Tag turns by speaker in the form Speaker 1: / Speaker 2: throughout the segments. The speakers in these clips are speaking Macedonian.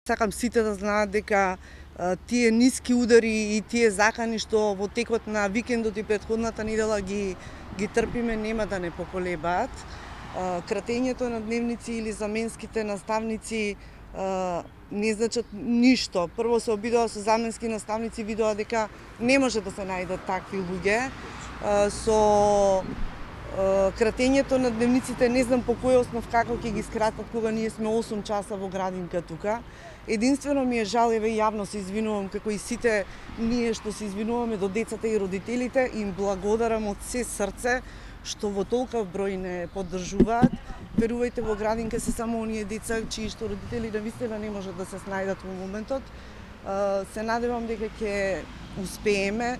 Speaker 1: Сакам сите да знаат дека тие ниски удари и тие закани што во текот на викендот и претходната недела ги трпиме нема да не поколебаат. Кратењето на дневници или заменските наставници не значат ништо. Прво се обидува со заменски наставници, видува дека не може да се најдат такви луѓе. Со кратењето на дневниците не знам по кој основ како ќе ги скратат кога ние сме 8 часа во градинка тука. Единствено ми е жал, еве јавно се извинувам како и сите ние што се извинуваме до децата и родителите, им благодарам од се срце што во толков број не поддржуваат. Верувајте, во градинка се само оние деца чии што родители навистина не можат да се снајдат во моментот. Се надевам дека ќе успееме.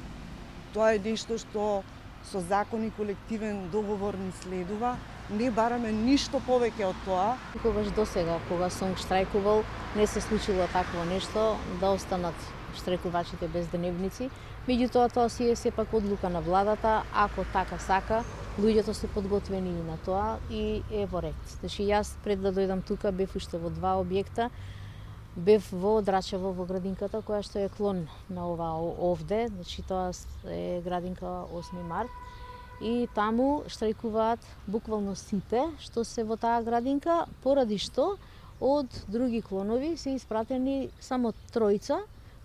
Speaker 1: Тоа е нешто што со закон и колективен договор ни следува. Не бараме ништо повеќе од тоа.
Speaker 2: Никогаш досега, кога сум штрајкувал, не се случило такво нешто да останат штрајкувачите без дневници. Меѓутоа, тоа си е сепак одлука на владата, ако така сака, луѓето се подготвени и на тоа и е во ред. Значи, јас пред да дојдам тука бев уште во 2 објекта. Бев во Драчево во градинката која што е клон на ова овде, значи тоа е градинка 8 март. И таму штрајкуваат буквално сите што се во таа градинка, поради што од други клонови се испратени само 3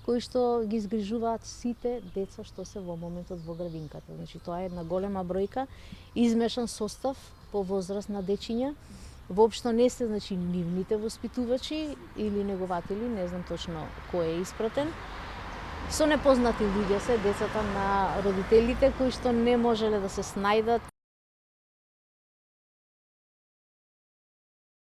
Speaker 2: кои што ги згрижуваат сите деца што се во моментот во градинката. Значи тоа е една голема бројка, измешан состав по возраст на дечиња. Воопшто не се, значи, нивните воспитувачи или негователи, не знам точно кој е испратен. Со непознати луѓе се децата на родителите кои што не можеле да се снајдат